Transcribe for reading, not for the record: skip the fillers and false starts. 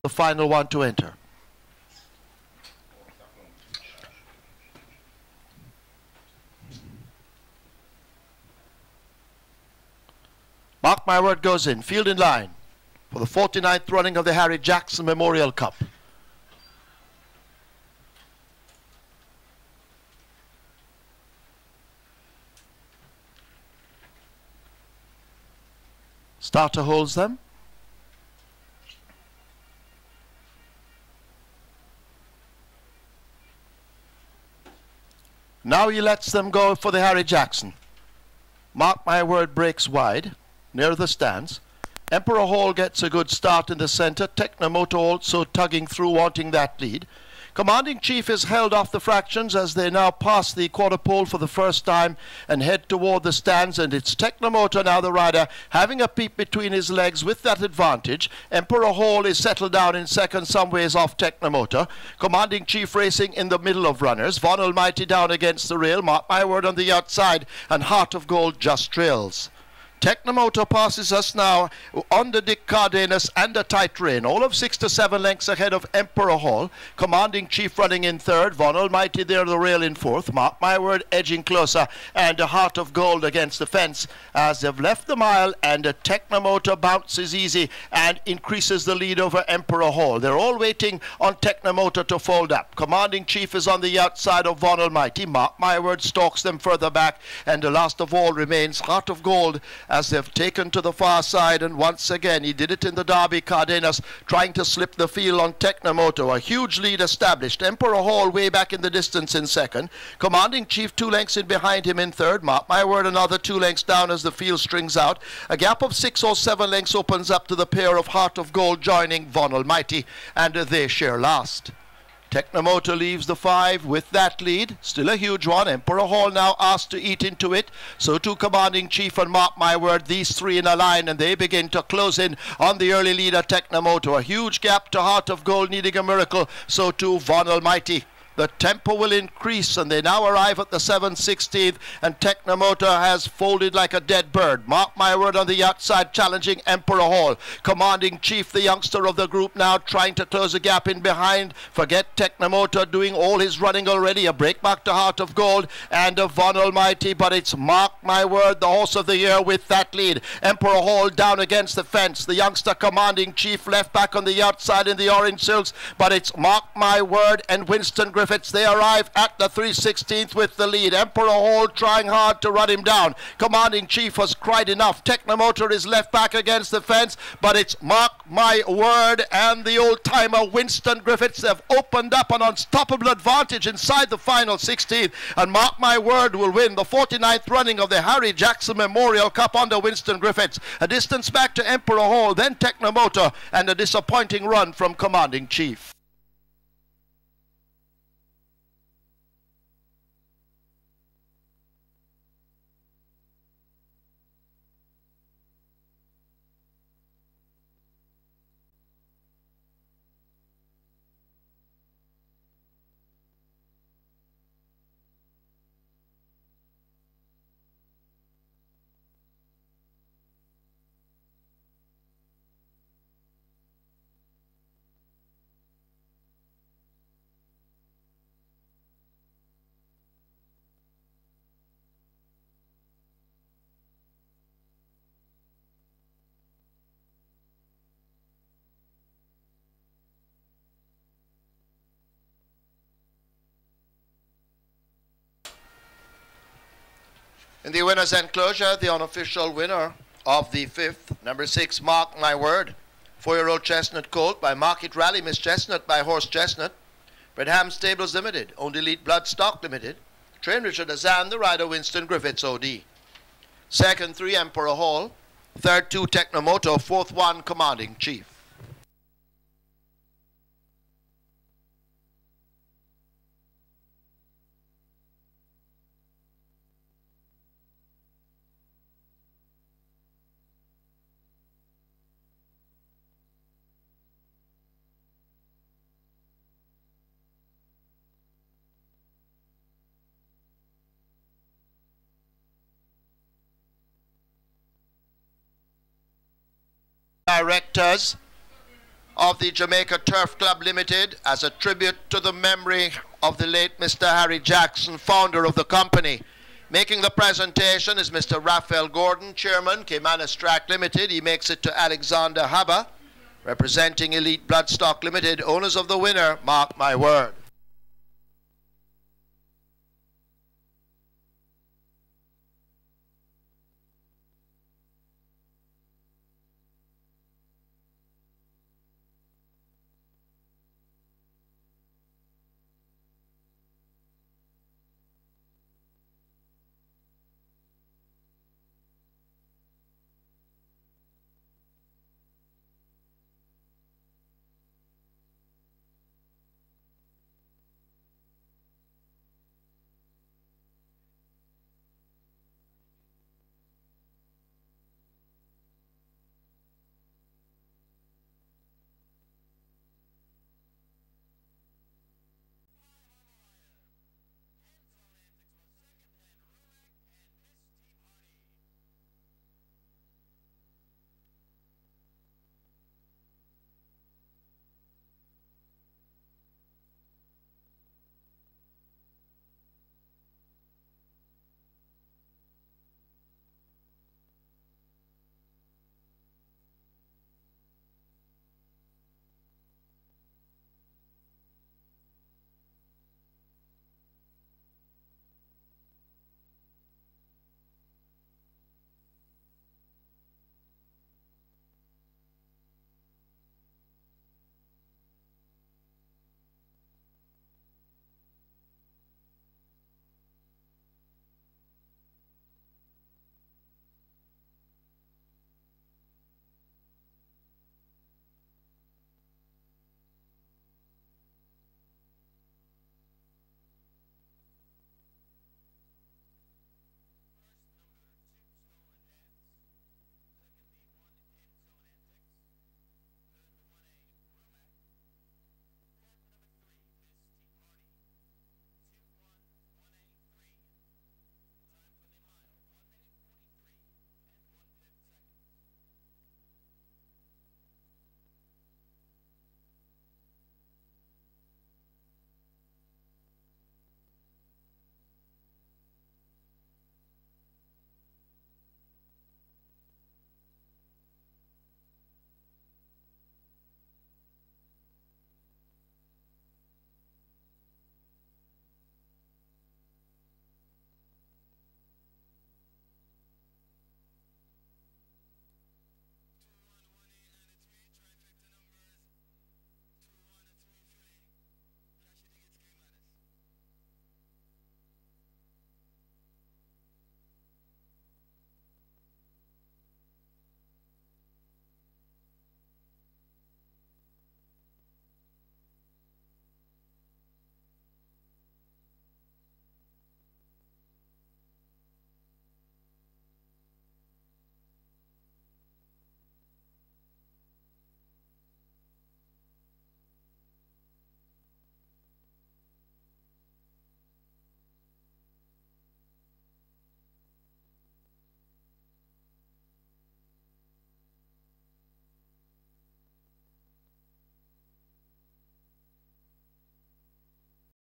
the final one to enter. Mark My Word goes in, field in line for the 49th running of the Harry Jackson Memorial Cup. Starter holds them. Now he lets them go for the Harry Jackson. Mark My Word breaks wide near the stands. Emperor Hall gets a good start in the center. Technomoto also tugging through, wanting that lead. Commanding Chief is held off the fractions as they now pass the quarter pole for the first time and head toward the stands, and it's Technomoto now, the rider, having a peep between his legs with that advantage. Emperor Hall is settled down in second, some ways off Technomoto. Commanding Chief racing in the middle of runners. Von Almighty down against the rail. Mark My Word on the outside, and Heart of Gold just trails. Technomoto passes us now under Dick Cardenas and a tight rein. All of 6 to 7 lengths ahead of Emperor Hall. Commanding Chief running in third. Von Almighty there, the rail in fourth. Mark My Word edging closer, and a Heart of Gold against the fence as they've left the mile, and Technomoto bounces easy and increases the lead over Emperor Hall. They're all waiting on Technomoto to fold up. Commanding Chief is on the outside of Von Almighty. Mark My Word stalks them further back, and the last of all remains Heart of Gold as they've taken to the far side, and once again he did it in the Derby. Cardenas trying to slip the field on Technomoto. A huge lead established. Emperor Hall way back in the distance in second. Commanding Chief 2 lengths in behind him in third. Mark My Word another 2 lengths down as the field strings out. A gap of 6 or 7 lengths opens up to the pair of Heart of Gold joining Von Almighty, and they share last. Technomoto leaves the 5 with that lead. Still a huge one. Emperor Hall now asked to eat into it. So too Commanding Chief and Mark My Word. These 3 in a line, and they begin to close in on the early leader Technomoto. A huge gap to Heart of Gold needing a miracle. So too Von Almighty. The tempo will increase, and they now arrive at the 7/16th, and Technomoto has folded like a dead bird. Mark My Word on the outside challenging Emperor Hall. Commanding Chief, the youngster of the group, now trying to close a gap in behind. Forget Technomoto doing all his running already. A break back to Heart of Gold and a Von Almighty, but it's Mark My Word, the horse of the year, with that lead. Emperor Hall down against the fence. The youngster Commanding Chief left back on the outside in the orange silks, but it's Mark My Word and Winston Griffiths. They arrive at the 3/16th with the lead. Emperor Hall trying hard to run him down. Commanding Chief has cried enough. Technomotor is left back against the fence, but it's Mark My Word and the old-timer Winston Griffiths have opened up an unstoppable advantage inside the final 16th, and Mark My Word will win the 49th running of the Harry Jackson Memorial Cup under Winston Griffiths. A distance back to Emperor Hall, then Technomotor, and a disappointing run from Commanding Chief. In the winner's enclosure, the unofficial winner of the 5th, number 6, Mark My Word. 4-year-old Chestnut Colt by Market Rally, Miss Chestnut by Horse Chestnut. Bredham Stables Limited, owned Elite Bloodstock Limited. Train Richard Azan, the rider Winston Griffiths OD. Second 3, Emperor Hall. Third 2, Technomoto. Fourth 1, Commanding Chief. Directors of the Jamaica Turf Club Limited as a tribute to the memory of the late Mr. Harry Jackson, founder of the company. Making the presentation is Mr. Raphael Gordon, Chairman, Caymanas Track Limited. He makes it to Alexander Haba, representing Elite Bloodstock Limited, owners of the winner, Mark My Word.